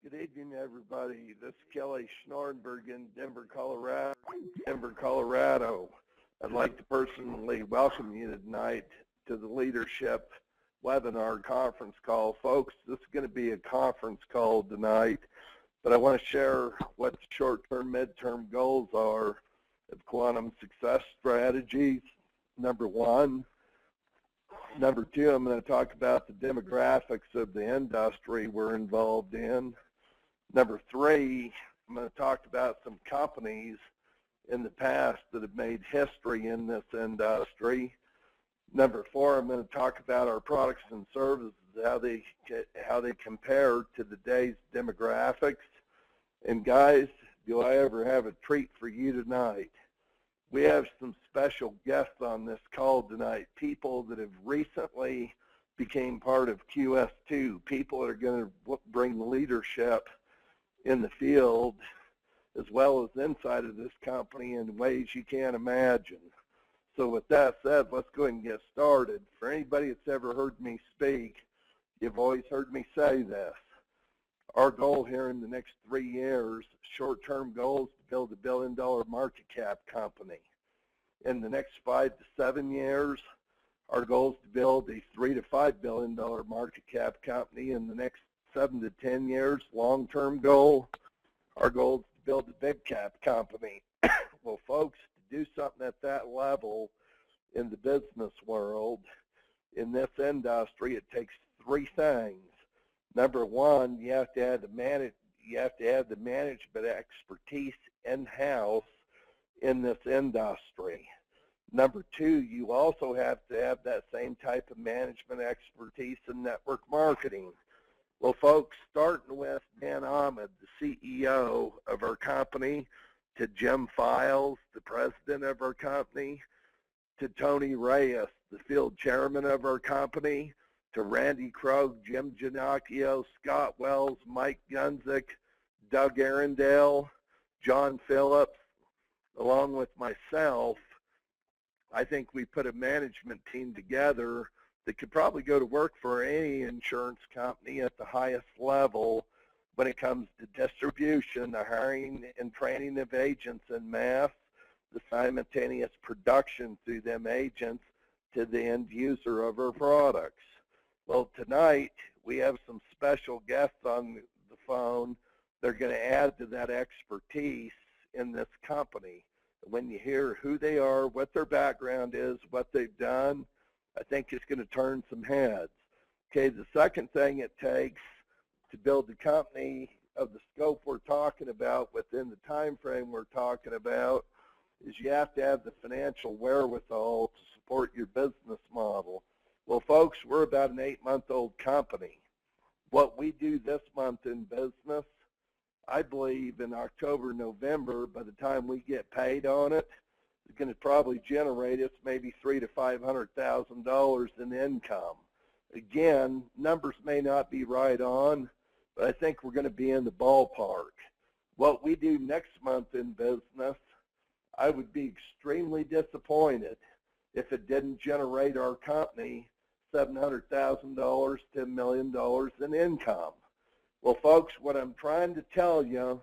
Good evening, everybody. This is Kelly Schnorrenberg in Denver, Colorado. I'd like to personally welcome you tonight to the Leadership webinar conference call. Folks, this is going to be a conference call tonight, but I want to share what the short-term, mid-term goals are of quantum success strategies, number one. Number two, I'm going to talk about the demographics of the industry we're involved in. Number three, I'm going to talk about some companies in the past that have made history in this industry. Number four, I'm going to talk about our products and services, how they compare to today's demographics. And guys, do I ever have a treat for you tonight? We have some special guests on this call tonight, people that have recently became part of QS2, people that are going to bring leadership in the field as well as inside of this company in ways you can't imagine. So with that said, let's go ahead and get started. For anybody that's ever heard me speak, you've always heard me say this. Our goal here in the next 3 years, short-term goal is to build $1 billion market cap company. In the next 5 to 7 years, our goal is to build a $3 to $5 billion market cap company. In the next 7 to 10 years, long-term goal, our goal is to build a big cap company. Well, folks, to do something at that level in the business world, in this industry, it takes three things. Number one, you have to have the management expertise in-house in this industry. Number two, you also have to have that same type of management expertise in network marketing. Well, folks, starting with Dan Ahmed, the CEO of our company, to Jim Files, the president of our company, to Tony Reyes, the field chairman of our company, to Randy Krogh, Jim Ginocchio, Scott Wells, Mike Gunzik, Doug Arundel, John Phillips, along with myself, I think we put a management team together that could probably go to work for any insurance company at the highest level when it comes to distribution, the hiring and training of agents en masse, the simultaneous production through them agents to the end user of our products. Well, tonight we have some special guests on the phone. They're going to add to that expertise in this company. When you hear who they are, what their background is, what they've done, I think it's going to turn some heads. Okay, the second thing it takes to build the company of the scope we're talking about within the time frame we're talking about is you have to have the financial wherewithal to support your business model. Well, folks, we're about an 8-month-old company. What we do this month in business, I believe in October, November, by the time we get paid on it, it's going to probably generate us maybe $300,000 to $500,000 in income. Again, numbers may not be right on, but I think we're going to be in the ballpark. What we do next month in business, I would be extremely disappointed if it didn't generate our company $700,000 to $1 million in income. Well, folks, what I'm trying to tell you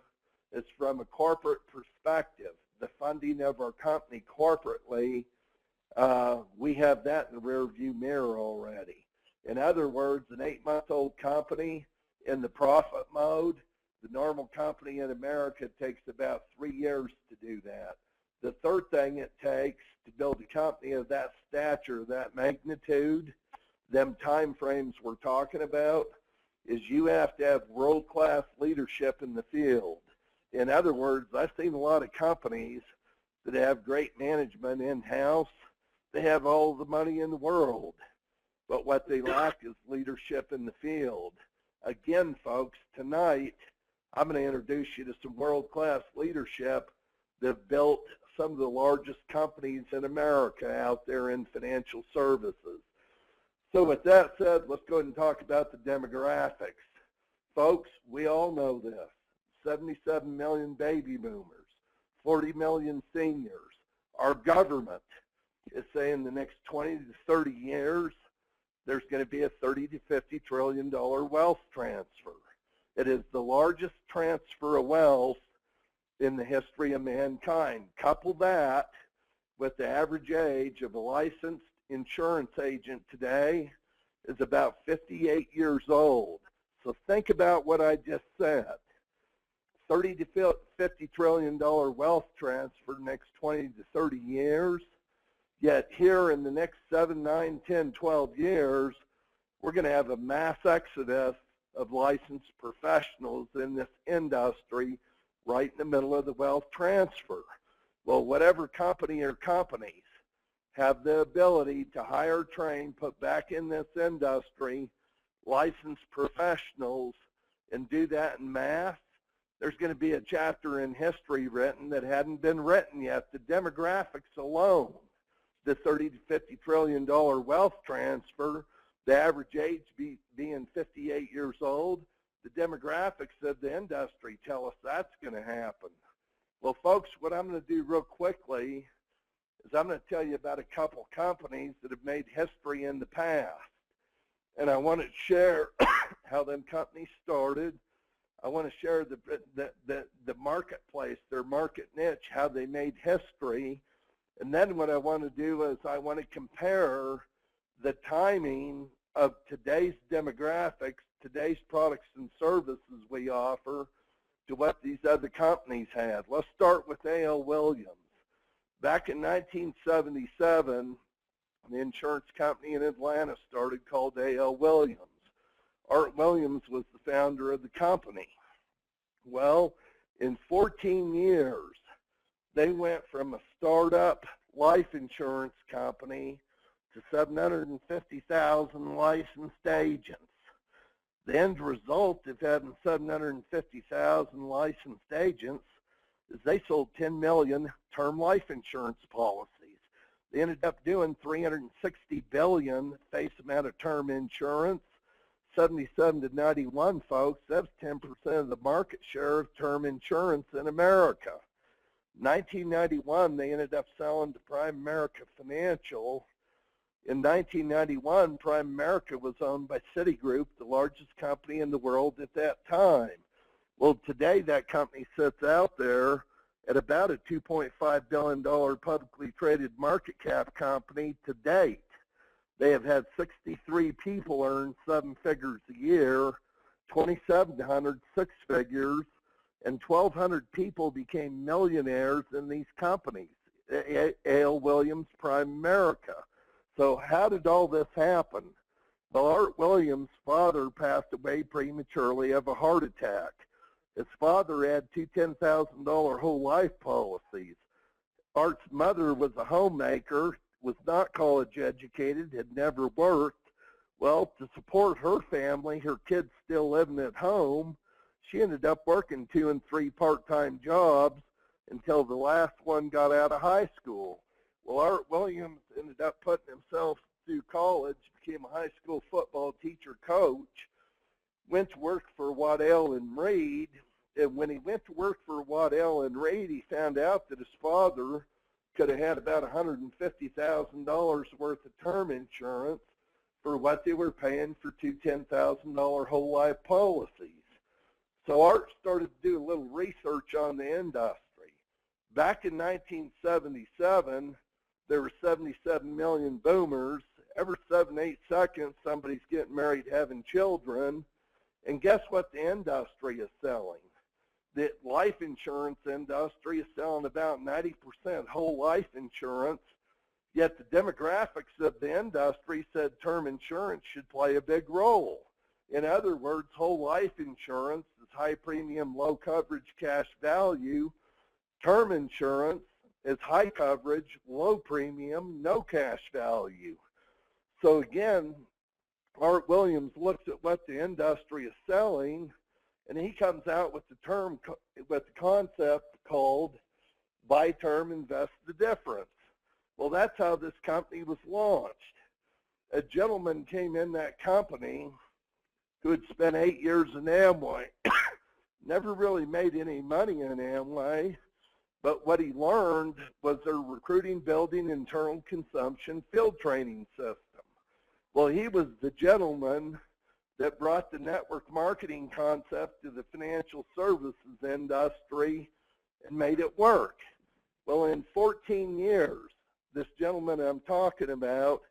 is from a corporate perspective, the funding of our company corporately, we have that in the rearview mirror already. In other words, an 8-month-old company in the profit mode, the normal company in America takes about 3 years to do that. The third thing it takes to build a company of that stature, that magnitude, them time frames we're talking about, is you have to have world-class leadership in the field. In other words, I've seen a lot of companies that have great management in-house. They have all the money in the world, but what they lack is leadership in the field. Again, folks, tonight I'm going to introduce you to some world-class leadership that have built some of the largest companies in America out there in financial services. So with that said, let's go ahead and talk about the demographics. Folks, we all know this. 77 million baby boomers, 40 million seniors. Our government is saying the next 20 to 30 years, there's going to be a $30 to $50 trillion wealth transfer. It is the largest transfer of wealth in the history of mankind. Couple that with the average age of a licensed insurance agent today is about 58 years old. So think about what I just said. 30 to 50 trillion dollar wealth transfer next 20 to 30 years. Yet here in the next 7, 9, 10, 12 years, we're going to have a mass exodus of licensed professionals in this industry right in the middle of the wealth transfer. Well, whatever company or companies have the ability to hire, train, put back in this industry licensed professionals and do that in mass, there's going to be a chapter in history written that hadn't been written yet. The demographics alone, the 30 to 50 trillion dollar wealth transfer, the average age being 58 years old, the demographics of the industry tell us that's going to happen. Well, folks, what I'm going to do real quickly is I'm going to tell you about a couple companies that have made history in the past. And I want to share how them companies started. I want to share the marketplace, their market niche, how they made history. And then what I want to do is I want to compare the timing of today's demographics, today's products and services we offer to what these other companies had. Let's start with A.L. Williams. Back in 1977, the insurance company in Atlanta started called A.L. Williams. Art Williams was the founder of the company. Well, in 14 years, they went from a startup life insurance company to 750,000 licensed agents. The end result of having 750,000 licensed agents is they sold 10 million term life insurance policies. They ended up doing $360 billion face amount of term insurance. 77 to 91, folks, that's 10% of the market share of term insurance in America. 1991, they ended up selling to Prime America Financial. In 1991, Prime America was owned by Citigroup, the largest company in the world at that time. Well, today that company sits out there at about a $2.5 billion publicly traded market cap company to date. They have had 63 people earn 7 figures a year, 2,700 6 figures, and 1,200 people became millionaires in these companies, A.L. Williams, Prime America. So how did all this happen? Well, Art Williams' father passed away prematurely of a heart attack. His father had two $10,000 whole life policies. Art's mother was a homemaker, was not college educated, had never worked. Well, to support her family, her kids still living at home, she ended up working 2 and 3 part-time jobs until the last one got out of high school. Well, Art Williams ended up putting himself through college, became a high school football teacher coach, went to work for Waddell and Reed, and when he went to work for Waddell and Reed, he found out that his father could have had about $150,000 worth of term insurance for what they were paying for 2 $10,000 whole life policies. So Art started to do a little research on the industry. Back in 1977, there were 77 million boomers. Every 7-8 seconds, somebody's getting married, having children. And guess what the industry is selling? The life insurance industry is selling about 90% whole life insurance, yet the demographics of the industry said term insurance should play a big role. In other words, whole life insurance is high premium, low coverage, cash value. Term insurance is high coverage, low premium, no cash value. So again, Art Williams looks at what the industry is selling, and he comes out with the concept called buy term, invest the difference. Well, that's how this company was launched. A gentleman came in that company who had spent 8 years in Amway, never really made any money in Amway, but what he learned was their recruiting, building, internal consumption, field training system. Well, he was the gentleman that brought the network marketing concept to the financial services industry and made it work. Well, in 14 years, this gentleman I'm talking about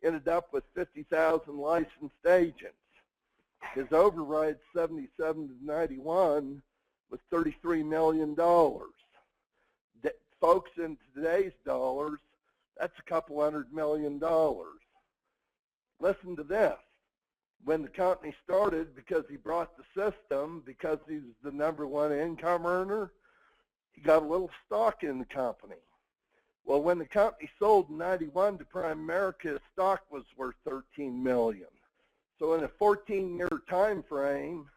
ended up with 50,000 licensed agents. His override 77 to 91 was $33 million. Folks, in today's dollars, that's a couple $100 million. Listen to this. When the company started, because he brought the system, because he was the _1 income earner, he got a little stock in the company. Well, when the company sold in 91 to Primerica, his stock was worth $13 million. So in a 14-year time frame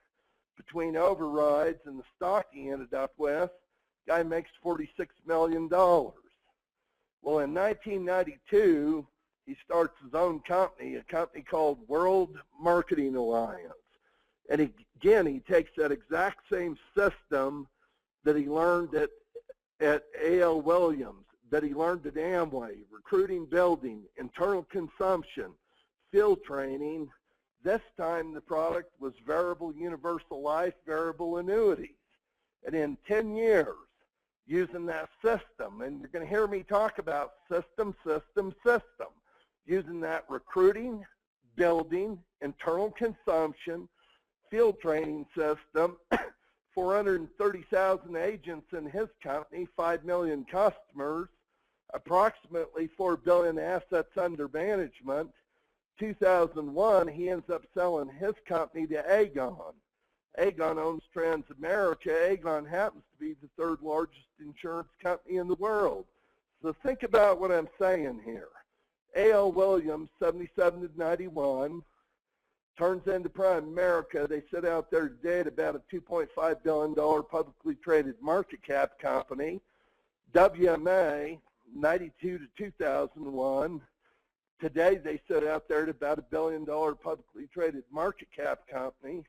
between overrides and the stock he ended up with, guy makes $46 million. Well, in 1992, he starts his own company, a company called World Marketing Alliance. And again, he takes that exact same system that he learned at A.L. Williams, that he learned at Amway: recruiting, building, internal consumption, field training. This time the product was variable universal life, variable annuities. And in 10 years, using that system, and you're going to hear me talk about system, using that recruiting, building, internal consumption, field training system, 430,000 agents in his company, 5 million customers, approximately $4 billion assets under management. 2001, he ends up selling his company to Aegon. Aegon owns Transamerica. Aegon happens to be the third largest insurance company in the world. So think about what I'm saying here. A.L. Williams, 77 to 91, turns into Primerica. They sit out there today at about a $2.5 billion publicly traded market cap company. WMA, 92 to 2001. Today they sit out there at about $1 billion publicly traded market cap company.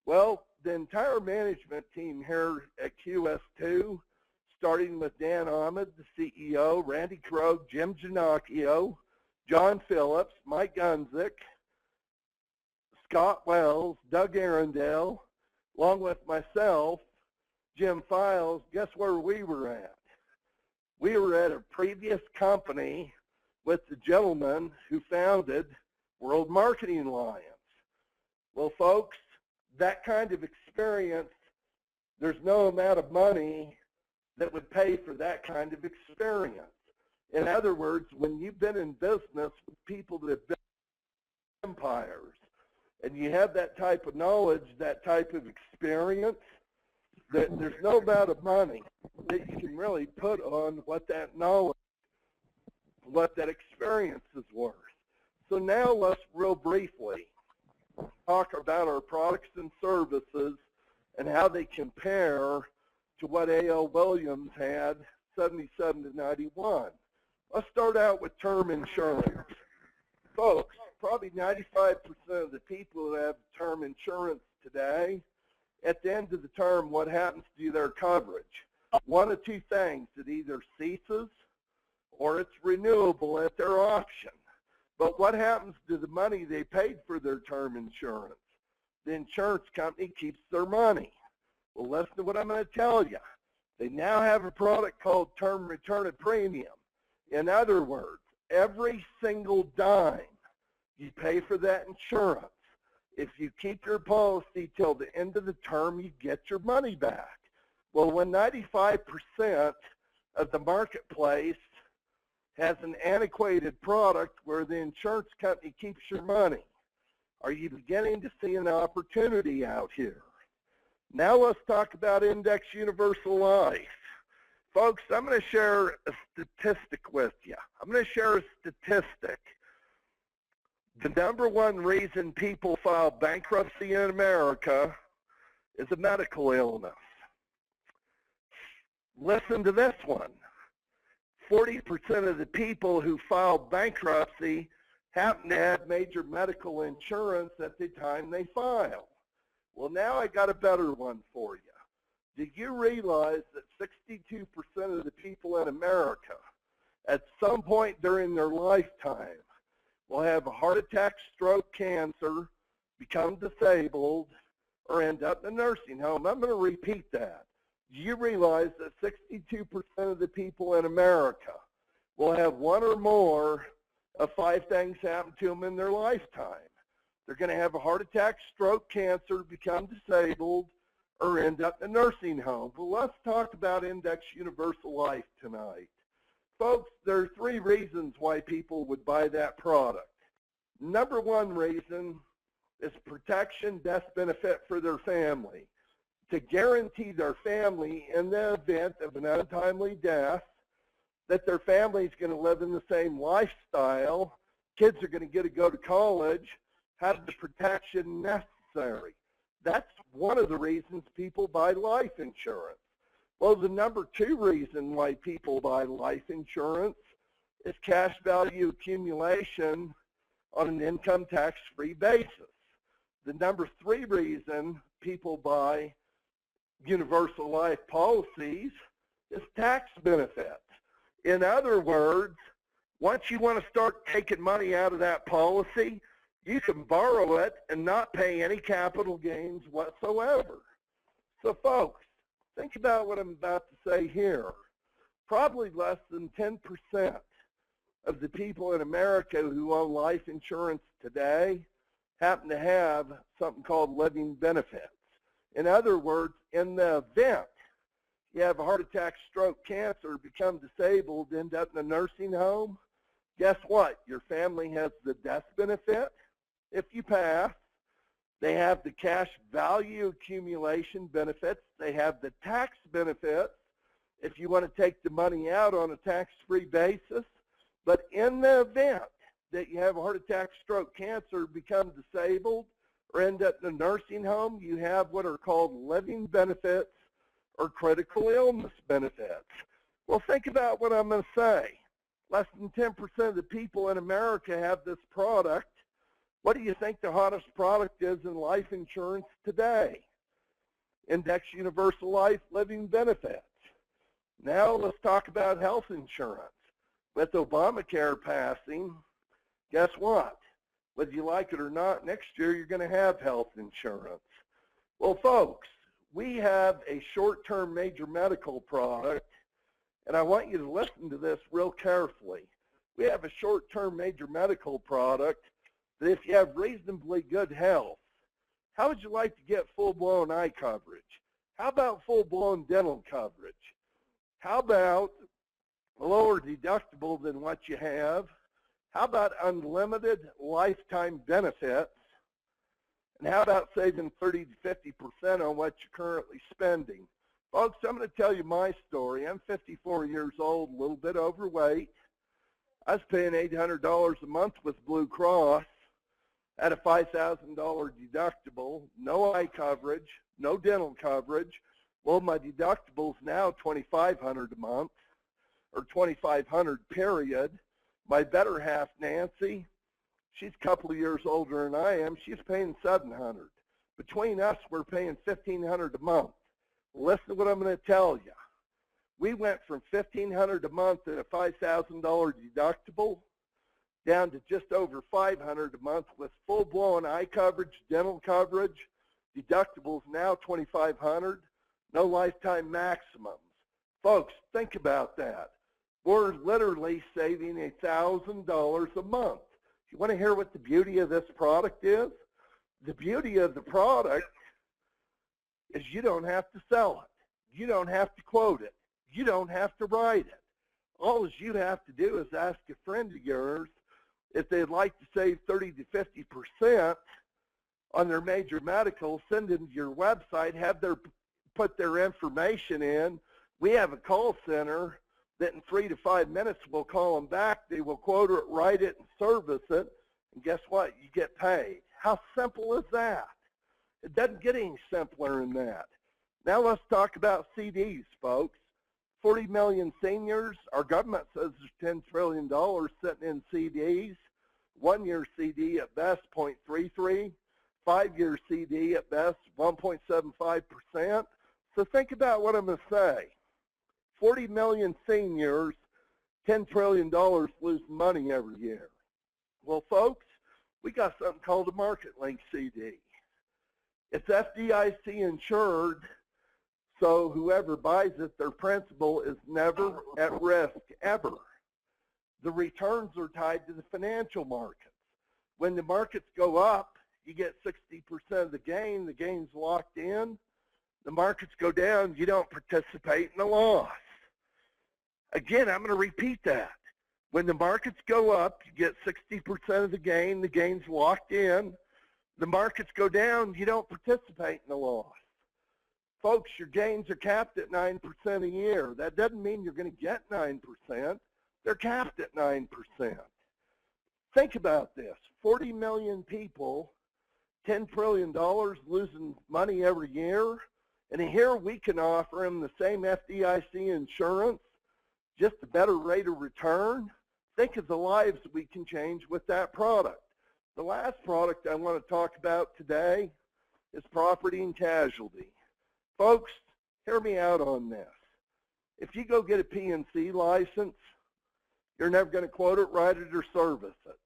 Well, the entire management team here at QS2, starting with Dan Ahmed, the CEO, Randy Krogh, Jim Ginocchio, John Phillips, Mike Gunzick, Scott Wells, Doug Arundel, along with myself, Jim Files, guess where we were at? We were at a previous company with the gentleman who founded World Marketing Alliance. Well, folks, that kind of experience, there's no amount of money that would pay for that kind of experience. In other words, when you've been in business with people that have built empires, and you have that type of knowledge, that type of experience, that there's no amount of money that you can really put on what that knowledge, what that experience is worth. So now let's real briefly talk about our products and services and how they compare to what A.L. Williams had 77 to 91. Let's start out with term insurance. Folks, probably 95% of the people who have term insurance today, at the end of the term, what happens to their coverage? One of two things: it either ceases or it's renewable at their option. But what happens to the money they paid for their term insurance? The insurance company keeps their money. Well, listen to what I'm going to tell you. They now have a product called term return of premium. In other words, every single dime you pay for that insurance, if you keep your policy till the end of the term, you get your money back. Well, when 95% of the marketplace has an antiquated product where the insurance company keeps your money, are you beginning to see an opportunity out here? Now let's talk about Index Universal Life. Folks, I'm going to share a statistic with you. I'm going to share a statistic. The #1 reason people file bankruptcy in America is a medical illness. Listen to this one. 40% of the people who file bankruptcy happen to have major medical insurance at the time they file. Well, now I got a better one for you. Do you realize that 62% of the people in America at some point during their lifetime will have a heart attack, stroke, cancer, become disabled, or end up in a nursing home. I'm going to repeat that. Do you realize that 62% of the people in America will have one or more of 5 things happen to them in their lifetime? They're going to have a heart attack, stroke, cancer, become disabled, or end up in a nursing home. Well, let's talk about Index Universal Life tonight. Folks, there are 3 reasons why people would buy that product. Number 1 reason is protection, death benefit for their family. To guarantee their family in the event of an untimely death that their family is going to live in the same lifestyle, kids are going to get to go to college, have the protection necessary. That's one of the reasons people buy life insurance. Well, the number 2 reason why people buy life insurance is cash value accumulation on an income tax-free basis. The number 3 reason people buy universal life policies is tax benefits. In other words, once you want to start taking money out of that policy, you can borrow it and not pay any capital gains whatsoever. So folks, think about what I'm about to say here. Probably less than 10% of the people in America who own life insurance today happen to have something called living benefits. In other words, in the event you have a heart attack, stroke, cancer, become disabled, end up in a nursing home, guess what? Your family has the death benefit if you pass. They have the cash value accumulation benefits. They have the tax benefits if you want to take the money out on a tax-free basis. But in the event that you have a heart attack, stroke, cancer, become disabled, or end up in a nursing home, you have what are called living benefits or critical illness benefits. Well, think about what I'm going to say. Less than 10% of the people in America have this product. What do you think the hottest product is in life insurance today? Index Universal Life Living Benefits. Now let's talk about health insurance. With Obamacare passing, guess what? Whether you like it or not, next year you're going to have health insurance. Well, folks, we have a short-term major medical product, and I want you to listen to this real carefully. We have a short-term major medical product that if you have reasonably good health, how would you like to get full-blown eye coverage? How about full-blown dental coverage? How about a lower deductible than what you have? How about unlimited lifetime benefits? And how about saving 30 to 50% on what you're currently spending? Folks, I'm going to tell you my story. I'm 54 years old, a little bit overweight. I was paying $800 a month with Blue Cross at a $5,000 deductible, no eye coverage, no dental coverage. Well, my deductible's now $2,500 a month, or $2,500 period. My better half, Nancy, she's a couple of years older than I am. She's paying $700. Between us, we're paying $1,500 a month. Listen to what I'm going to tell you. We went from $1,500 a month at a $5,000 deductible down to just over $500 a month with full-blown eye coverage, dental coverage. Deductibles now $2,500, no lifetime maximums. Folks, think about that. We're literally saving $1,000 a month. You want to hear what the beauty of this product is? The beauty of the product is you don't have to sell it. You don't have to quote it. You don't have to write it. All you have to do is ask a friend of yours if they'd like to save 30 to 50% on their major medical, send them to your website, put their information in. We have a call center that in 3 to 5 minutes we'll call them back. They will quote it, write it, and service it. And guess what? You get paid. How simple is that? It doesn't get any simpler than that. Now let's talk about CDs, folks. 40 million seniors. Our government says there's $10 trillion sitting in CDs. 1-year CD at best 0.33. 5-year CD at best 1.75%. So think about what I'm going to say. 40 million seniors, $10 trillion lose money every year. Well, folks, we got something called a market link CD. It's FDIC insured, so whoever buys it, their principal is never at risk, ever. The returns are tied to the financial markets. When the markets go up, you get 60% of the gain's locked in. The markets go down, you don't participate in the loss. Again, I'm going to repeat that. When the markets go up, you get 60% of the gain's locked in. The markets go down, you don't participate in the loss. Folks, your gains are capped at 9% a year. That doesn't mean you're going to get 9%. They're capped at 9%. Think about this. 40 million people, $10 trillion losing money every year. And here we can offer them the same FDIC insurance, just a better rate of return. Think of the lives we can change with that product. The last product I want to talk about today is property and casualty. Folks, hear me out on this. If you go get a P&C license, you're never going to quote it, write it, or service it.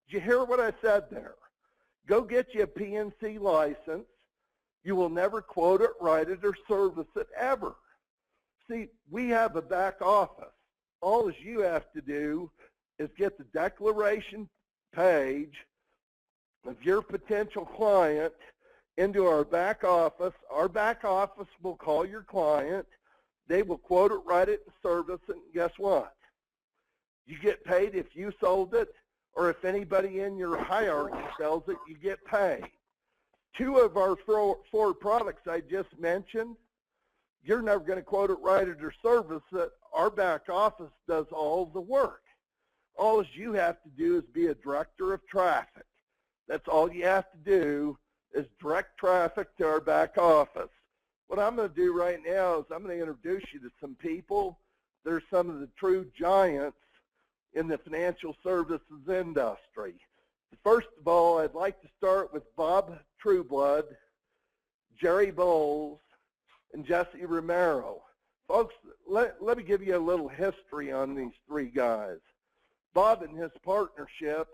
Did you hear what I said there? Go get you a P&C license. You will never quote it, write it, or service it ever. See, we have a back office. All you have to do is get the declaration page of your potential client into our back office. Our back office will call your client. They will quote it, write it, and service it. And guess what? You get paid if you sold it, or if anybody in your hierarchy sells it, you get paid. Two of our four products I just mentioned, you're never going to quote it, write it, or service it. Our back office does all the work. All you have to do is be a director of traffic. That's all you have to do is direct traffic to our back office. What I'm going to do right now is I'm going to introduce you to some people. They're some of the true giants in the financial services industry. First of all, I'd like to start with Bob Trueblood, Jerry Bowles, and Jesse Romero. Folks, let me give you a little history on these three guys. Bob and his partnership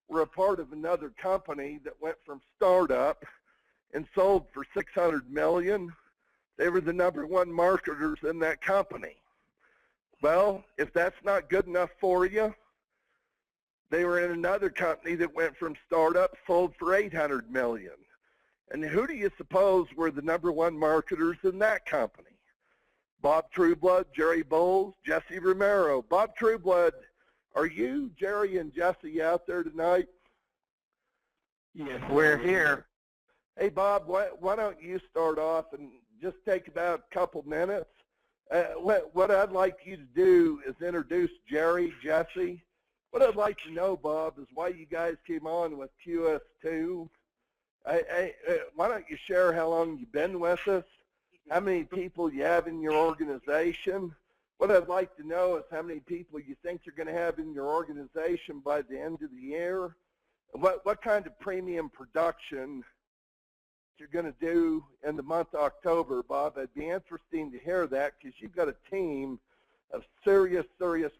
were a part of another company that went from startup and sold for $600 million. They were the #1 marketers in that company. Well, if that's not good enough for you, they were in another company that went from startup, sold for $800 million. And who do you suppose were the #1 marketers in that company? Bob Trueblood, Jerry Bowles, Jesse Romero. Bob Trueblood, are you, Jerry, and Jesse out there tonight? Yes, we're here. Hey, Bob, why don't you start off and just take about a couple minutes? What I'd like you to do is introduce Jerry, Jesse. What I'd like to know, Bob, is why you guys came on with QS2. Why don't you share how long you've been with us, how many people you have in your organization. What I'd like to know is how many people you think you're going to have in your organization by the end of the year, and what kind of premium production you're going to do in the month of October, Bob. It'd be interesting to hear that because you've got a team of serious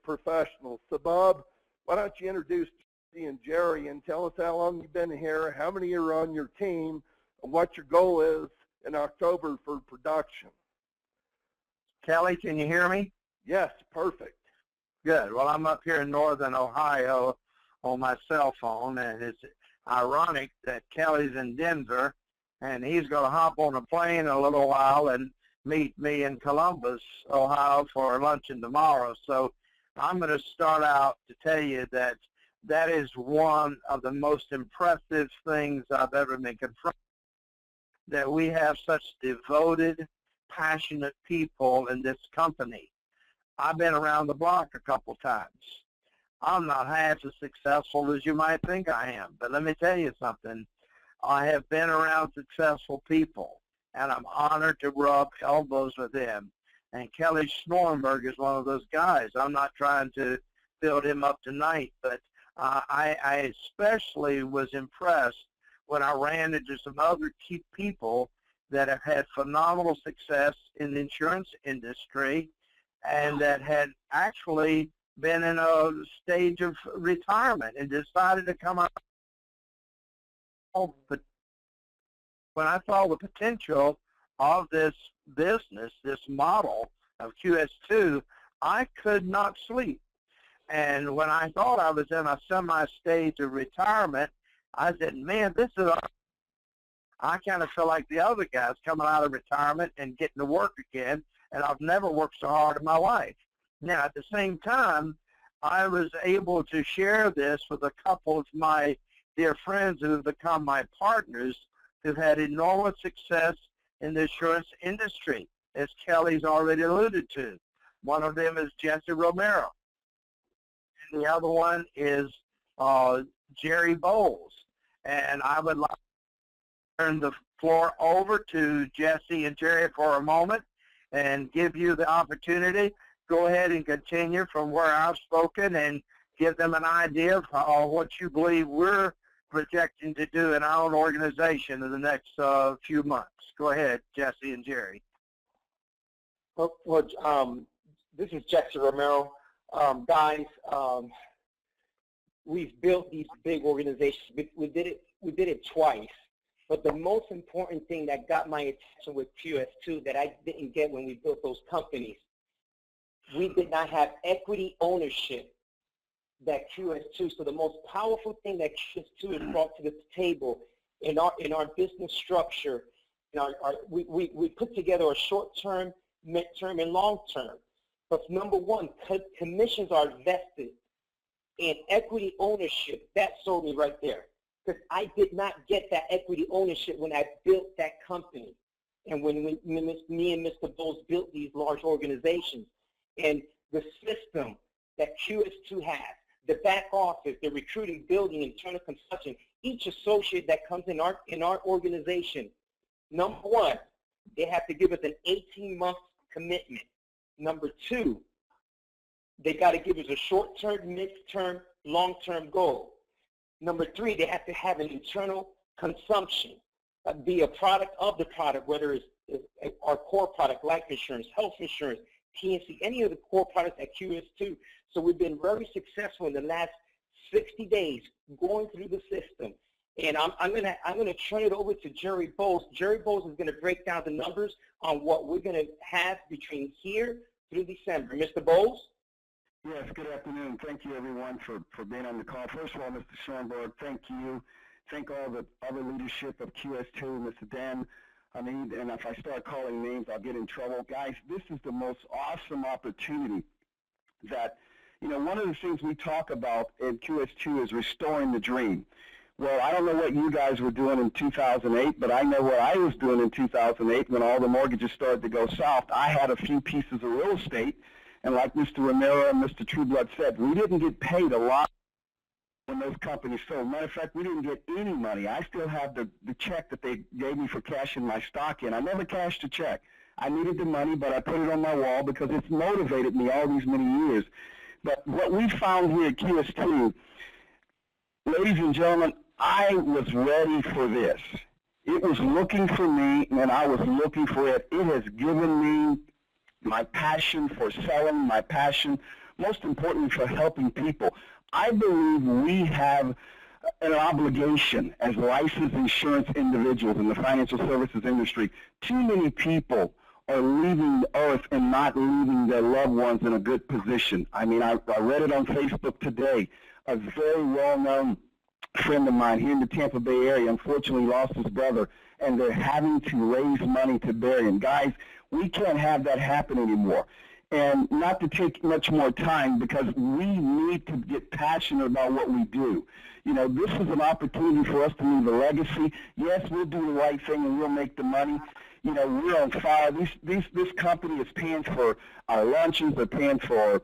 professionals. So, Bob, why don't you introduce Jesse and Jerry and tell us how long you've been here, how many are on your team, and what your goal is in October for production. Kelly, can you hear me? Yes, perfect. Good. Well, I'm up here in northern Ohio on my cell phone, and it's ironic that Kelly's in Denver, and he's going to hop on a plane in a little while and meet me in Columbus, Ohio for luncheon tomorrow. So I'm going to start out to tell you that that is one of the most impressive things I've ever been confronted, that we have such devoted, passionate people in this company. I've been around the block a couple times. I'm not half as successful as you might think I am, but let me tell you something. I have been around successful people, and I'm honored to rub elbows with them. And Kelly Schnorrenberg is one of those guys. I'm not trying to build him up tonight, but I especially was impressed when I ran into some other key people that have had phenomenal success in the insurance industry and that had actually been in a stage of retirement and decided to come out when I saw the potential of this business, this model of QS2, I could not sleep. And when I thought I was in a semi-stage of retirement, I said, man, I kind of feel like the other guys coming out of retirement and getting to work again, and I've never worked so hard in my life. Now, at the same time, I was able to share this with a couple of my dear friends who have become my partners who've had enormous success in the insurance industry, as Kelly's already alluded to. One of them is Jesse Romero, and the other one is Jerry Bowles. And I would like to turn the floor over to Jesse and Jerry for a moment and give you the opportunity. Go ahead and continue from where I've spoken and give them an idea of what you believe we're projecting to do in our own organization in the next few months. Go ahead, Jesse and Jerry. Well, this is Jesse Romero. Guys, we've built these big organizations. We did it twice. But the most important thing that got my attention with QS2 that I didn't get when we built those companies, we did not have equity ownership that QS2. So the most powerful thing that QS2 has brought to the table in our business structure, we put together a short-term, mid-term, and long-term. But number one, commissions are vested in equity ownership. That sold me right there, because I did not get that equity ownership when I built that company, and when me and Mr. Bowles built these large organizations. And the system that QS2 has, the back office, the recruiting, building, internal consumption, each associate that comes in our organization, number one, they have to give us an 18-month commitment. Number two, they got to give us a short-term, mid-term, long-term goal. Number three, they have to have an internal consumption, be a product of the product, whether it's our core product, life insurance, health insurance, PNC, any of the core products at QS2. So we've been very successful in the last 60 days going through the system. And I'm gonna turn it over to Jerry Bowles. Jerry Bowles is gonna break down the numbers on what we're gonna have between here through December. Mr. Bowles? Yes, good afternoon. Thank you, everyone, for being on the call. First of all, Mr. Schoenberg, thank you. Thank all the other leadership of QS2, Mr. Dan. And if I start calling names, I'll get in trouble. Guys, this is the most awesome opportunity that, one of the things we talk about in QS2 is restoring the dream. Well, I don't know what you guys were doing in 2008, but I know what I was doing in 2008 when all the mortgages started to go south. I had a few pieces of real estate, and like Mr. Romero and Mr. Trueblood said, we didn't get paid a lot when those companies sold. Matter of fact, we didn't get any money. I still have the check that they gave me for cashing my stock in. I never cashed a check. I needed the money, but I put it on my wall because it's motivated me all these many years. But what we found here at QS2, ladies and gentlemen, I was ready for this. It was looking for me, and I was looking for it. It has given me my passion for selling, my passion, most importantly, for helping people. I believe we have an obligation as licensed insurance individuals in the financial services industry. Too many people are leaving the earth and not leaving their loved ones in a good position. I mean, I read it on Facebook today. A very well-known friend of mine here in the Tampa Bay area unfortunately lost his brother, and they're having to raise money to bury him. Guys, we can't have that happen anymore. And not to take much more time, because we need to get passionate about what we do. This is an opportunity for us to leave a legacy. Yes, we'll do the right thing and we'll make the money. We're on fire. This company is paying for our lunches. They're paying for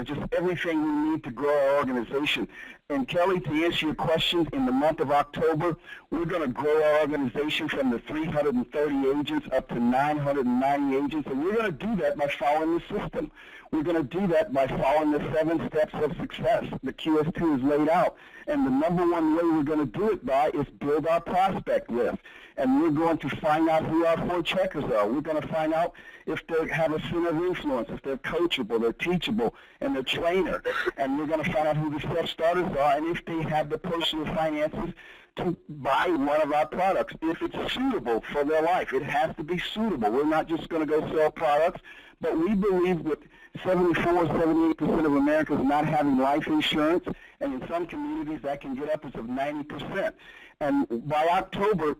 just everything we need to grow our organization. And Kelly, to answer your question, in the month of October, we're going to grow our organization from the 330 agents up to 990 agents, and we're going to do that by following the system. We're going to do that by following the 7 steps of success that QS2 has laid out. And the number one way we're going to do it by is build our prospect list. And we're going to find out who our 4 checkers are. We're going to find out if they have a center of influence, if they're coachable, they're teachable, and they're trainer. And we're going to find out who the self-starters are and if they have the personal finances to buy one of our products if it's suitable for their life. It has to be suitable. We're not just going to go sell products, but we believe with 78% of Americans not having life insurance, and in some communities that can get up as of 90%. And by October,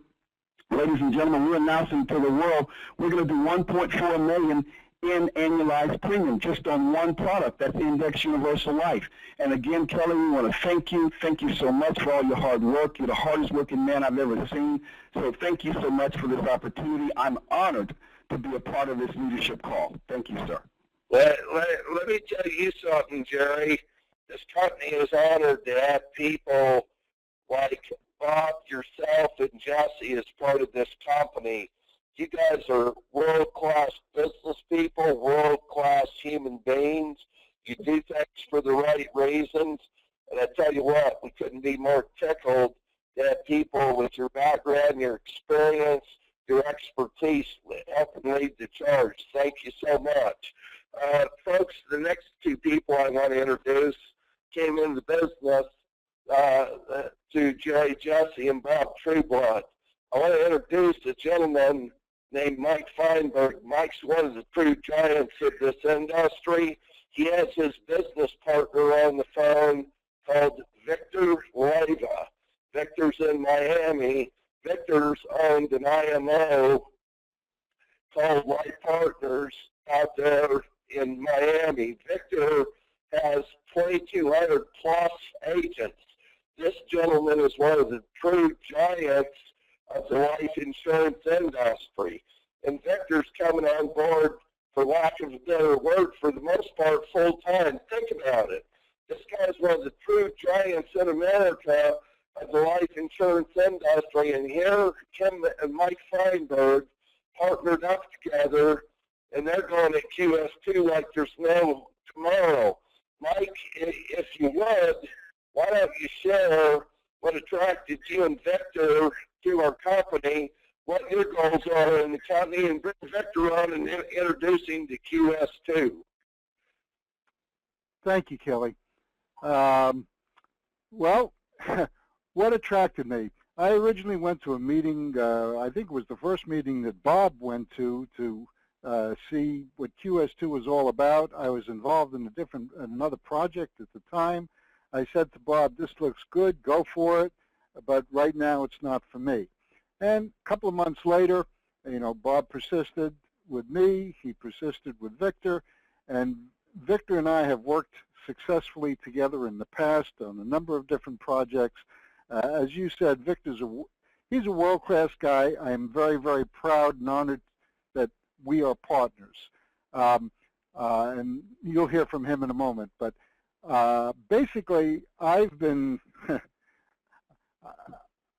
ladies and gentlemen, we're announcing to the world we're going to do $1.4 million in annualized premium just on one product. That's Index Universal Life. And again, Kelly, we want to thank you. Thank you so much for all your hard work. You're the hardest working man I've ever seen. So thank you so much for this opportunity. I'm honored to be a part of this leadership call. Thank you, sir. Let me tell you something, Jerry. This company is honored to have people like Bob, yourself, and Jesse as part of this company. You guys are world-class business people, world-class human beings. You do things for the right reasons. And I tell you what, we couldn't be more tickled to have people with your background, your experience, your expertise helping lead the charge. Thank you so much. Folks, the next two people I want to introduce came into business to Jerry Jesse and Bob Trueblood. I want to introduce a gentleman named Mike Feinberg. Mike's one of the true giants of this industry. He has his business partner on the phone called Victor Leyva. Victor's in Miami. Victor's owned an IMO called Life Partners out there in Miami. Victor has 2,200 plus agents. This gentleman is one of the true giants of the life insurance industry. And Victor's coming on board, for lack of a better word, for the most part, full time. Think about it. This guy's one of the true giants in America of the life insurance industry. And here, Kim and Mike Feinberg partnered up together, and they're going at QS2 like there's no tomorrow. Mike, if you would, why don't you share what attracted you and Victor to our company, what your goals are in the company, and bring Victor on and introducing to QS2. Thank you, Kelly. Well, what attracted me? I originally went to a meeting, I think it was the first meeting that Bob went to see what QS2 was all about. I was involved in another project at the time. I said to Bob, this looks good, go for it, but right now it's not for me. And a couple of months later, Bob persisted with me, he persisted with Victor, and Victor and I have worked successfully together in the past on a number of different projects. As you said, he's a world-class guy. I am very, very proud and honored that we are partners. And you'll hear from him in a moment. But basically, I've been,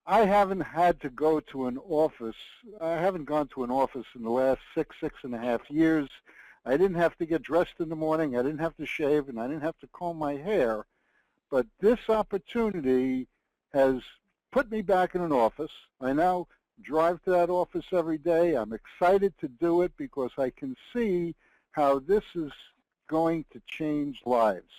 I haven't had to go to an office. I haven't gone to an office in the last 6.5 years. I didn't have to get dressed in the morning. I didn't have to shave, and I didn't have to comb my hair. But this opportunity has put me back in an office. I now drive to that office every day. I'm excited to do it because I can see how this is going to change lives.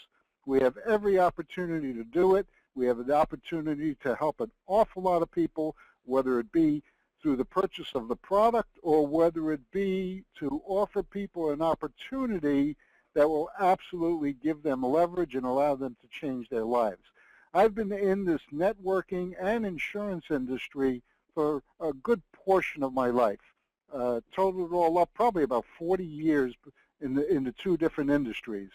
We have every opportunity to do it. We have an opportunity to help an awful lot of people, whether it be through the purchase of the product or whether it be to offer people an opportunity that will absolutely give them leverage and allow them to change their lives. I've been in this networking and insurance industry for a good portion of my life. Totaled it all up, probably about 40 years in the two different industries.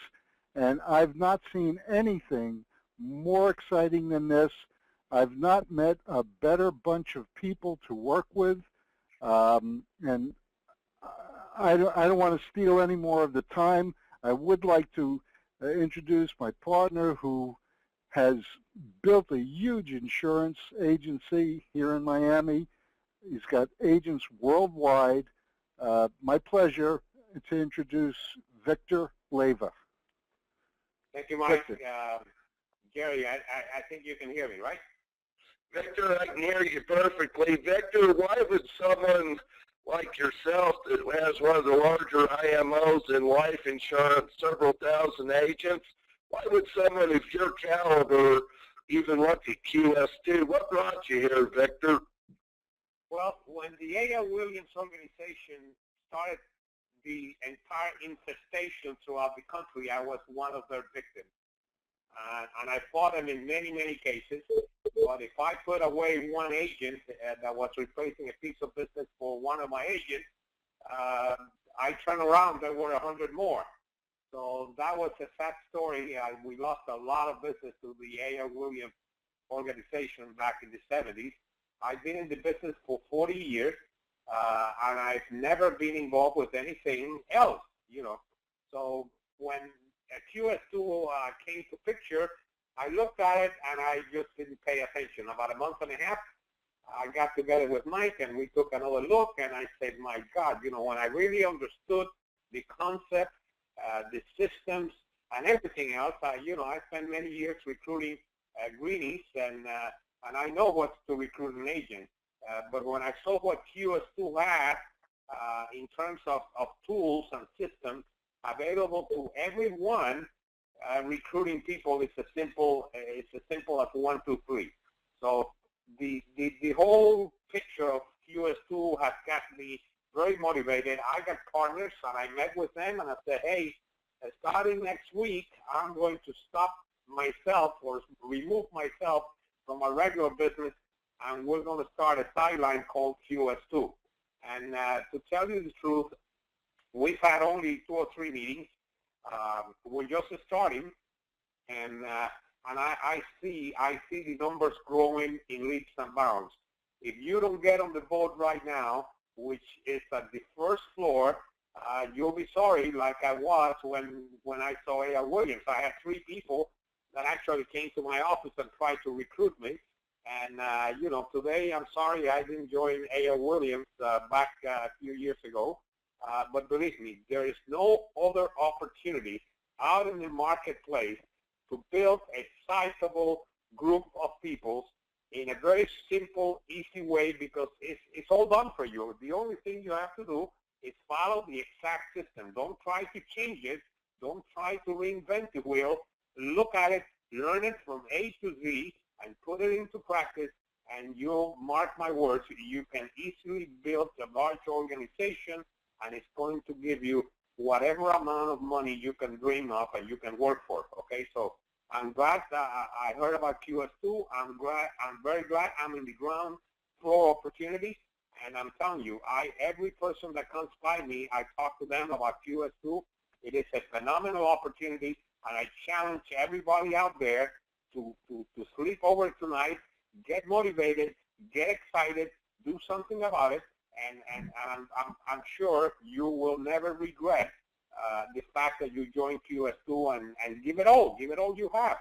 And I've not seen anything more exciting than this. I've not met a better bunch of people to work with. And I don't want to steal any more of the time. I would like to introduce my partner who has built a huge insurance agency here in Miami. He's got agents worldwide. My pleasure to introduce Victor Leyva. Thank you, Mike. Gary, I think you can hear me, right? Victor, I can hear you perfectly. Victor, why would someone like yourself that has one of the larger IMOs in life insurance, several thousand agents, why would someone of your caliber even look at QS2. What brought you here, Victor? Well, when the A.L. Williams organization started the entire infestation throughout the country, I was one of their victims. And I fought them in many, many cases. But if I put away one agent that was replacing a piece of business for one of my agents, I turned around, there were 100 more. So that was a sad story. We lost a lot of business to the A.L. Williams organization back in the 70s. I've been in the business for 40 years, and I've never been involved with anything else, you know. So when QS2 came to picture, I looked at it and I just didn't pay attention. About a month and a half, I got together with Mike and we took another look, and I said, my God, you know, when I really understood the concept, the systems, and everything else, you know, I spent many years recruiting greenies, and I know what's to recruit an agent. But when I saw what QS2 had in terms of tools and systems available to everyone, recruiting people is as simple as 1, 2, 3. So the whole picture of QS2 has got me very motivated. I got partners, and I met with them, and I said, hey, starting next week, I'm going to stop myself or remove myself from a regular business, and we're going to start a sideline called QS2. And to tell you the truth, we've had only 2 or 3 meetings. We're just starting, and I see the numbers growing in leaps and bounds. If you don't get on the boat right now, which is at the first floor, you'll be sorry, like I was when I saw A.L. Williams. I had 3 people that actually came to my office and tried to recruit me. And, you know, today I'm sorry I didn't join A.L. Williams back a few years ago. But believe me, there is no other opportunity out in the marketplace to build a sizable group of people in a very simple, easy way, because it's all done for you. The only thing you have to do is follow the exact system. Don't try to change it. Don't try to reinvent the wheel. Look at it, learn it from A to Z, and put it into practice, and you'll, mark my words, you can easily build a large organization, and it's going to give you whatever amount of money you can dream of and you can work for, okay? So I'm glad I heard about QS2. I'm very glad I'm in the ground floor opportunities, and I'm telling you, every person that comes by me, I talk to them about QS2. It is a phenomenal opportunity, and I challenge everybody out there to sleep over tonight, get motivated, get excited, do something about it, and I'm sure you will never regret the fact that you joined QS2, and give it all you have,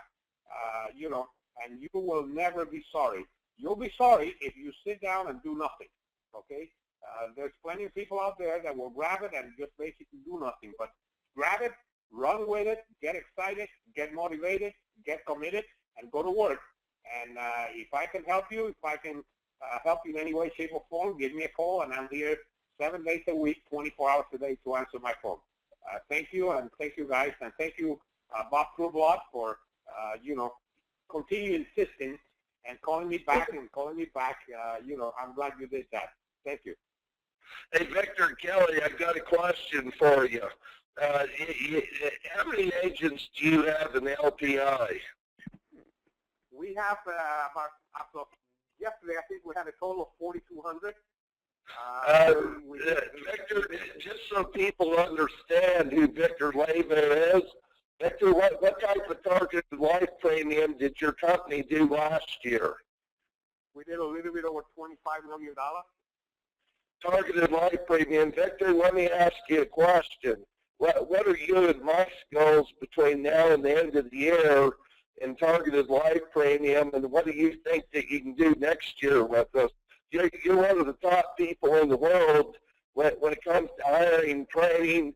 you know, and you will never be sorry. You'll be sorry if you sit down and do nothing, okay? There's plenty of people out there that will grab it and just basically do nothing, but grab it, run with it, get excited, get motivated, get committed, and go to work. And if I can help you, if I can help you in any way, shape, or form, give me a call, and I'm here 7 days a week, 24 hours a day to answer my phone. Thank you, and thank you, guys, and thank you, Bob Trublot, for, you know, continue insisting and calling me back and calling me back. You know, I'm glad you did that. Thank you. Hey, Victor Kelly, I've got a question for you. How many agents do you have in LPI? We have about, as of yesterday, I think we had a total of 4,200. Victor, just so people understand who Victor Leva is, Victor, what type of targeted life premium did your company do last year? We did a little bit over $25 million. Targeted life premium. Victor, let me ask you a question. What are you and Mike's goals between now and the end of the year in targeted life premium, and what do you think that you can do next year with us? You're one of the top people in the world when it comes to hiring, training,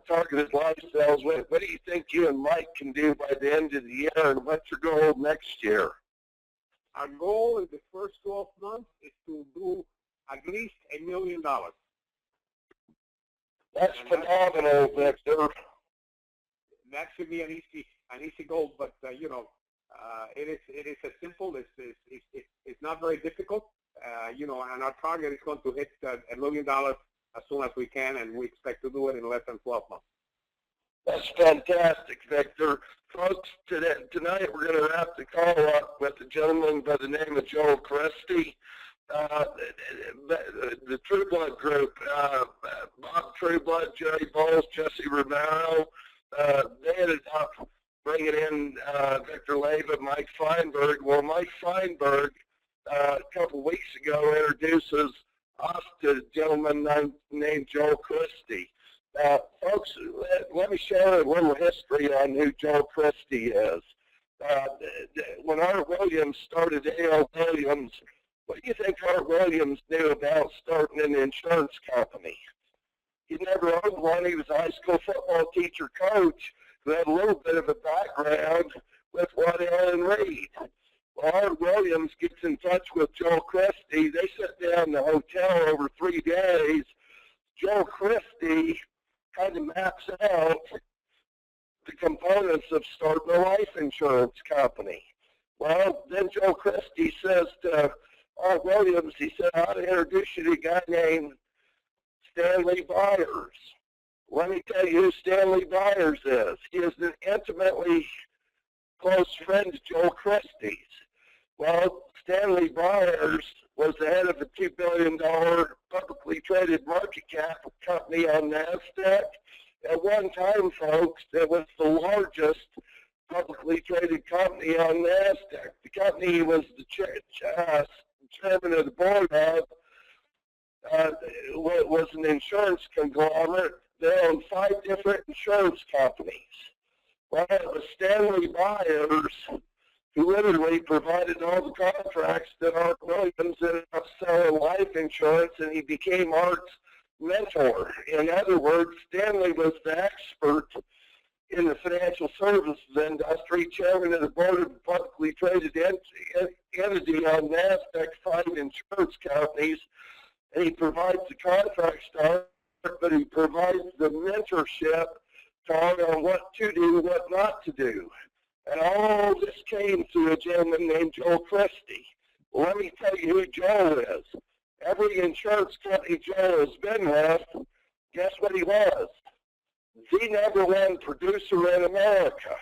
targeted life sales. What do you think you and Mike can do by the end of the year, and what's your goal next year? Our goal in the first 12 months is to do at least $1 million. That's phenomenal, Victor. That should be an easy goal, but you know, It is as simple. It's not very difficult. You know, and our target is going to hit $1 million as soon as we can, and we expect to do it in less than 12 months. That's fantastic, Victor. Folks, tonight we're going to wrap the call up with a gentleman by the name of Joel Christie. The True Blood Group, Bob Trueblood, Jerry Bowles, Jesse Romero, they ended up bringing in Victor Leyva, Mike Feinberg. Well, Mike Feinberg, a couple weeks ago, introduces us to a gentleman named Joel Christie. Folks, let me share a little history on who Joel Christie is. When Art Williams started A.L. Williams, what do you think Art Williams knew about starting an insurance company? He never owned one. He was a high school football teacher coach who had a little bit of a background with Waddell and Reed. Well, Art Williams gets in touch with Joel Christie. They sit down in the hotel over 3 days. Joel Christie kind of maps out the components of starting a life insurance company. Well, then Joel Christie says to Art Williams, he said, I ought to introduce you to a guy named Stanley Byers. Let me tell you who Stanley Byers is. He is an intimately close friend of Joel Christie's. Well, Stanley Byers was the head of a $2 billion publicly traded market cap company on NASDAQ. At one time, folks, it was the largest publicly traded company on NASDAQ. The company he was the chairman of the board of was an insurance conglomerate. They owned 5 different insurance companies. Well, it was Stanley Byers who literally provided all the contracts that Art Williams ended up selling life insurance, and he became Art's mentor. In other words, Stanley was the expert in the financial services industry, chairman of the board of publicly traded entity on NASDAQ, 5 insurance companies, and he provides the contract start, but he provides the mentorship on what to do, what not to do. And all this came through a gentleman named Joel Christie. Well, let me tell you who Joel is. Every insurance company Joel has been with, guess what he was? The #1 producer in America.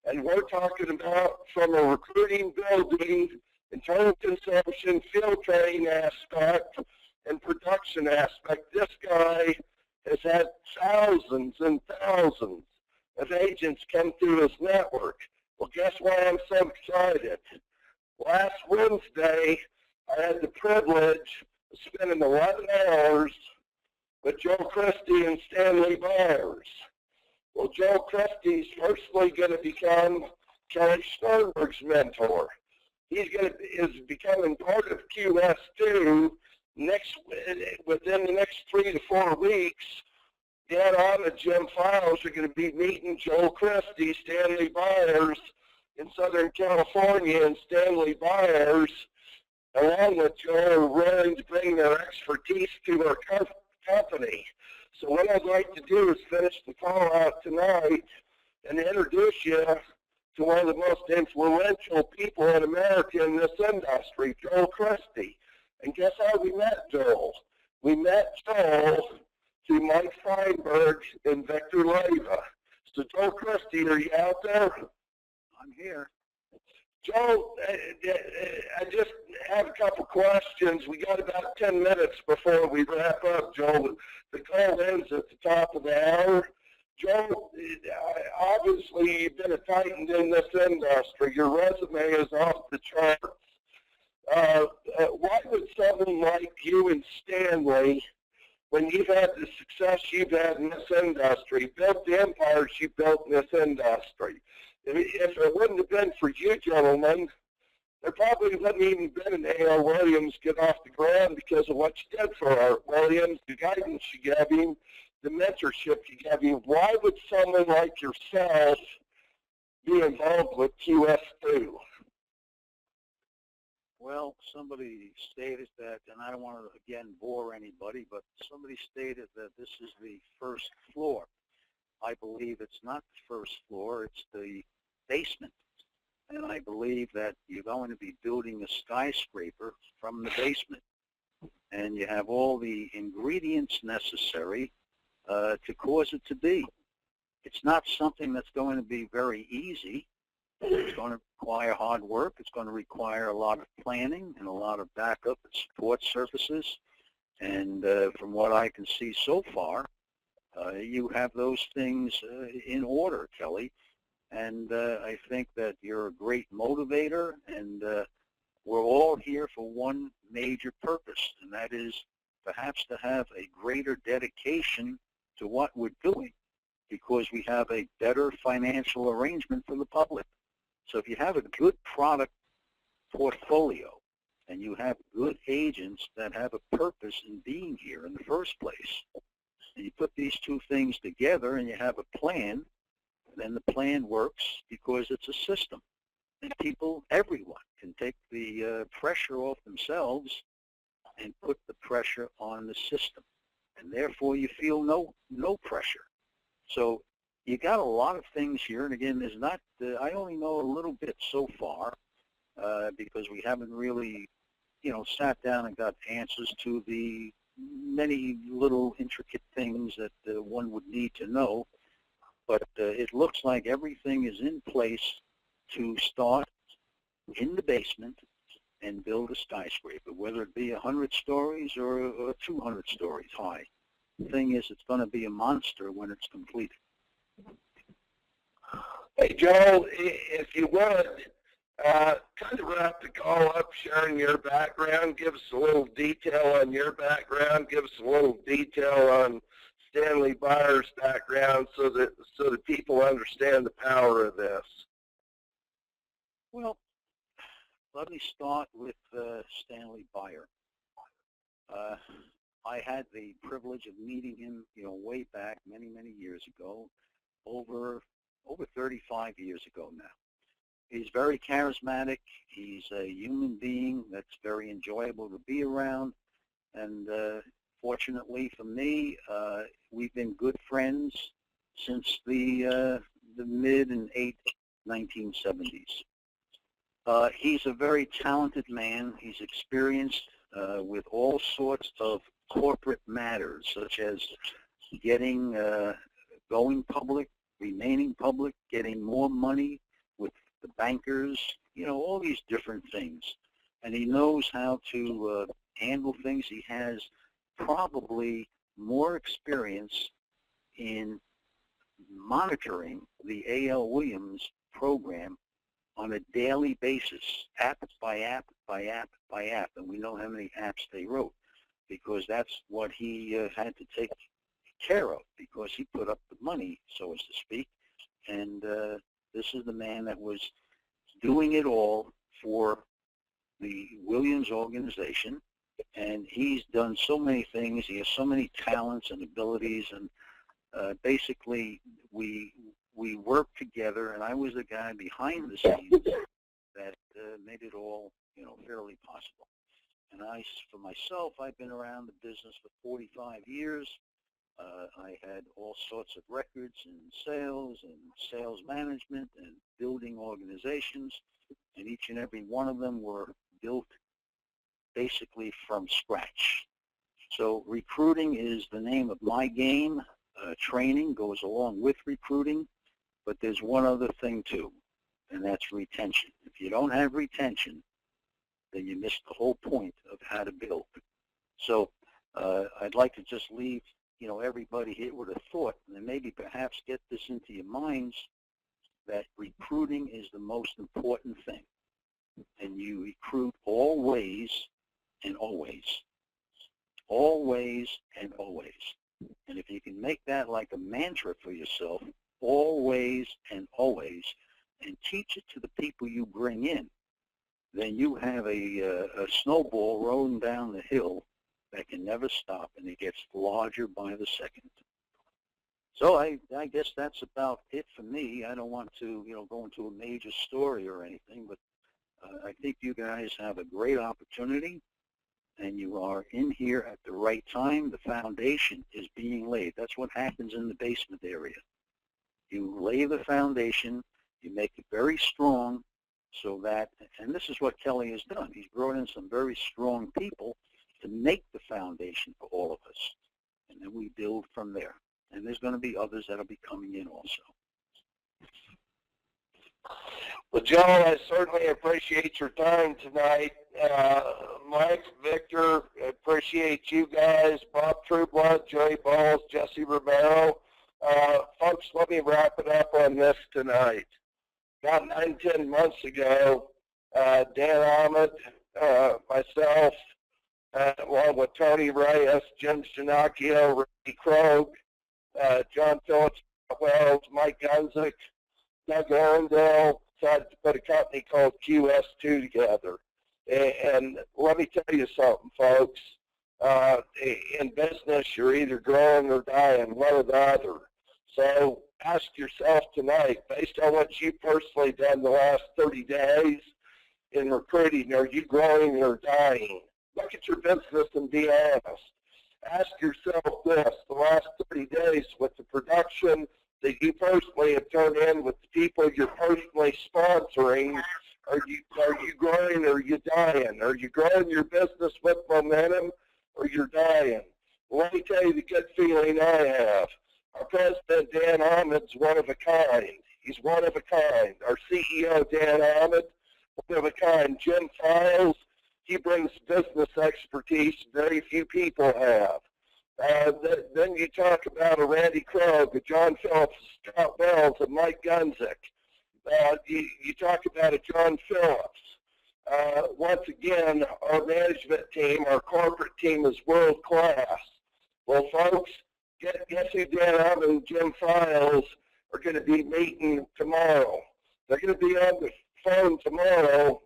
And we're talking about from a recruiting, building, internal consumption, field training aspect, and production aspect. This guy has had thousands and thousands of agents come through his network. Well, guess why I'm so excited? Last Wednesday, I had the privilege of spending 11 hours with Joel Christie and Stanley Byers. Well, Joel Christie's firstly going to become Kelly Sternberg's mentor. Is becoming part of QS2 within the next 3 to 4 weeks. Dan on and Jim Files are going to be meeting Joel Christie, Stanley Byers in Southern California, and Stanley Byers, along with Joel, are willing to bring their expertise to our company. So what I'd like to do is finish the call out tonight and introduce you to one of the most influential people in America in this industry, Joel Christie. And guess how we met Joel? We met Joel through Mike Feinberg and Victor Leyva. So Joel Christie, are you out there? I'm here. Joel, I just have a couple questions. We got about 10 minutes before we wrap up, Joel. The call ends at the top of the hour. Joel, obviously you've been a titan in this industry. Your resume is off the charts. Why would someone like you and Stanley, when you've had the success you've had in this industry, built the empires you built in this industry, if it wouldn't have been for you gentlemen, there probably wouldn't even been an A.L. Williams get off the ground because of what you did for Art Williams, the guidance you gave him, the mentorship you gave him. Why would someone like yourself be involved with QS2? Well, somebody stated that, and I don't want to, again, bore anybody, but somebody stated that this is the first floor. I believe it's not the first floor, it's the basement. And I believe that you're going to be building a skyscraper from the basement. And you have all the ingredients necessary to cause it to be. It's not something that's going to be very easy. It's going to require hard work. It's going to require a lot of planning and a lot of backup and support services. And from what I can see so far, you have those things in order, Kelly. And I think that you're a great motivator, and we're all here for one major purpose, and that is perhaps to have a greater dedication to what we're doing, because we have a better financial arrangement for the public. So if you have a good product portfolio and you have good agents that have a purpose in being here in the first place, and you put these two things together and you have a plan, then the plan works because it's a system. And people, everyone, can take the pressure off themselves and put the pressure on the system. And therefore you feel no pressure. So you got a lot of things here, and again, there's not, I only know a little bit so far because we haven't really, sat down and got answers to the many little intricate things that one would need to know. But it looks like everything is in place to start in the basement and build a skyscraper, whether it be 100 stories or 200 stories high. The thing is, it's going to be a monster when it's completed. Hey, Joel, if you would, kind of wrap the call up sharing your background. Give us a little detail on your background. Give us a little detail on Stanley Byer's background so that people understand the power of this. Well, let me start with Stanley Byer. I had the privilege of meeting him, way back many, many years ago, over 35 years ago now. He's very charismatic. He's a human being that's very enjoyable to be around. And fortunately for me, we've been good friends since the mid and 1970s. He's a very talented man. He's experienced with all sorts of corporate matters, such as going public, remaining public, getting more money with the bankers, all these different things. And he knows how to handle things. He has probably more experience in monitoring the A.L. Williams program on a daily basis, app by app by app by app. And we know how many apps they wrote, because that's what he had to take care of, because he put up the money, so as to speak. And this is the man that was doing it all for the Williams organization. And he's done so many things. He has so many talents and abilities. And basically, we worked together, and I was the guy behind the scenes that made it all, fairly possible. And for myself, I've been around the business for 45 years. I had all sorts of records in sales and sales management and building organizations, and each and every one of them were built basically from scratch. So recruiting is the name of my game. Training goes along with recruiting, but there's one other thing too, and that's retention. If you don't have retention, then you miss the whole point of how to build. So I'd like to just leave everybody here with a thought, and then maybe perhaps get this into your minds, that recruiting is the most important thing. And you recruit always and always. Always and always. And if you can make that like a mantra for yourself, always and always, and teach it to the people you bring in, then you have a snowball rolling down the hill that can never stop, and it gets larger by the second. So I guess that's about it for me. I don't want to, go into a major story or anything, but I think you guys have a great opportunity, and you are in here at the right time. The foundation is being laid. That's what happens in the basement area. You lay the foundation, you make it very strong, so that, and this is what Kelly has done. He's brought in some very strong people to make the foundation for all of us. And then we build from there. And there's going to be others that will be coming in also. Well, Joe, I certainly appreciate your time tonight. Mike, Victor, appreciate you guys, Bob Trueblood, Joey Balls, Jesse Romero. Folks, let me wrap it up on this tonight. About 9-10 months ago, Dan Ahmed, myself, along with Tony Reyes, Jim Ginocchio, Ricky Krogh, John Phillips, Wells, Mike Gunzik, Doug Arundel, decided to put a company called QS2 together. And let me tell you something, folks. In business, you're either growing or dying, one or the other. So ask yourself tonight, based on what you've personally done the last 30 days in recruiting, are you growing or dying? Look at your business and be honest. Ask yourself this, the last 30 days with the production that you personally have turned in with the people you're personally sponsoring, are you growing or are you dying? Are you growing your business with momentum or you're dying? Well, let me tell you the good feeling I have. Our president, Dan Ahmed's one of a kind. He's one of a kind. Our CEO, Dan Ahmed, one of a kind. Jim Files, he brings business expertise very few people have. Then you talk about a Randy Krogh, a John Phillips, Scott Wells, and Mike Gunzik. You talk about a John Phillips. Once again, our management team, our corporate team is world class. Well, folks, guess who Dan Ahmed and Jim Files are going to be meeting tomorrow? They're going to be on the phone tomorrow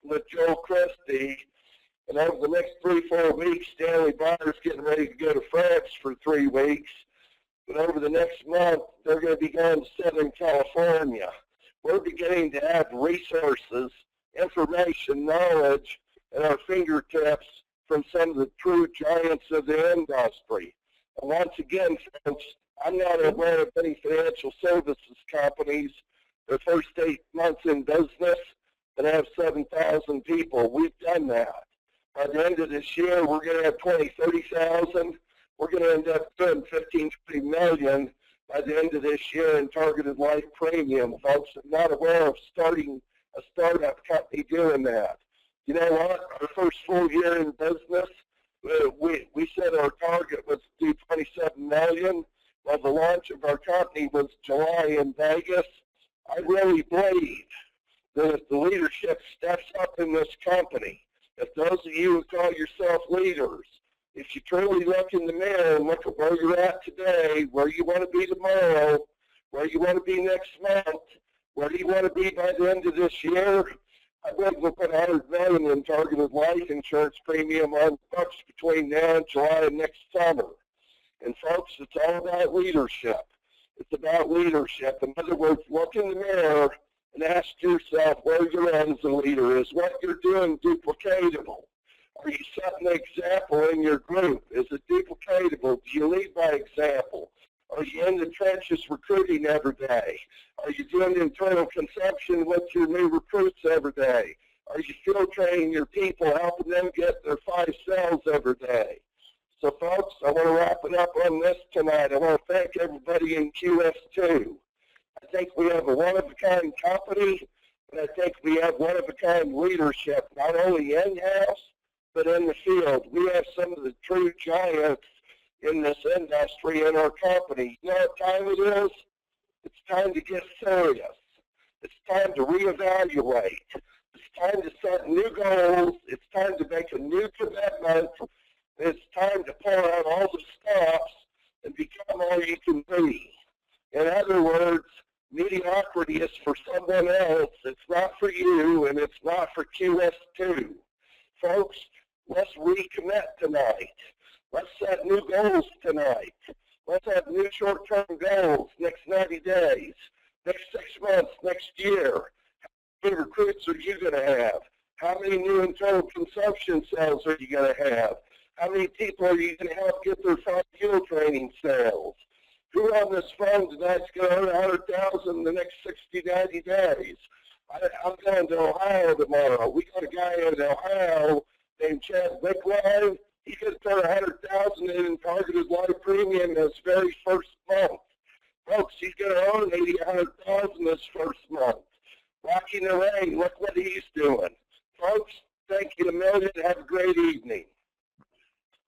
with Joe Christie. And over the next 3-4 weeks, Stanley Byers getting ready to go to France for 3 weeks. But over the next month, they're going to be going to Southern California. We're beginning to have resources, information, knowledge at our fingertips from some of the true giants of the industry. And once again, folks, I'm not aware of any financial services companies, their first 8 months in business, that have 7,000 people. We've done that. By the end of this year, we're going to have 20, 30,000. We're going to end up doing 15, 20 million by the end of this year in targeted life premium. Folks, I'm not aware of starting a startup company doing that. You know what? Our first full year in business, we said our target was to do 27 million. Well, the launch of our company was July in Vegas. I really believe that if the leadership steps up in this company, if those of you who call yourself leaders, if you truly look in the mirror and look at where you're at today, where you want to be tomorrow, where you want to be next month, where you want to be by the end of this year, I believe we'll put $100 million in targeted life insurance premium on books between now and July of next summer. And folks, it's all about leadership. It's about leadership. In other words, look in the mirror and ask yourself where you're at as a leader. Is what you're doing duplicatable? Are you setting an example in your group? Is it duplicatable? Do you lead by example? Are you in the trenches recruiting every day? Are you doing internal consumption with your new recruits every day? Are you field training your people, helping them get their 5 sales every day? So, folks, I want to wrap it up on this tonight. I want to thank everybody in QS2. I think we have a one-of-a-kind company, and I think we have one-of-a-kind leadership, not only in-house, but in the field. We have some of the true giants in this industry in our company. You know what time it is? It's time to get serious. It's time to reevaluate. It's time to set new goals. It's time to make a new commitment. It's time to pull out all the stops and become all you can be. In other words, mediocrity is for someone else. It's not for you, and it's not for QS2. Folks, let's recommit tonight. Let's set new goals tonight. Let's have new short-term goals next 90 days, next 6 months, next year. How many recruits are you going to have? How many new internal consumption sales are you going to have? How many people are you going to help get their 5 field training sales? Who on this phone tonight's going to earn $100,000 in the next 60, 90 days? I'm going to Ohio tomorrow. We got a guy in Ohio named Chad Wickline. He could put $100,000 in targeted life premium his very first month. Folks, he's going to earn $100,000 this first month. Rocky in the Rain, look what he's doing. Folks, thank you a million. Have a great evening.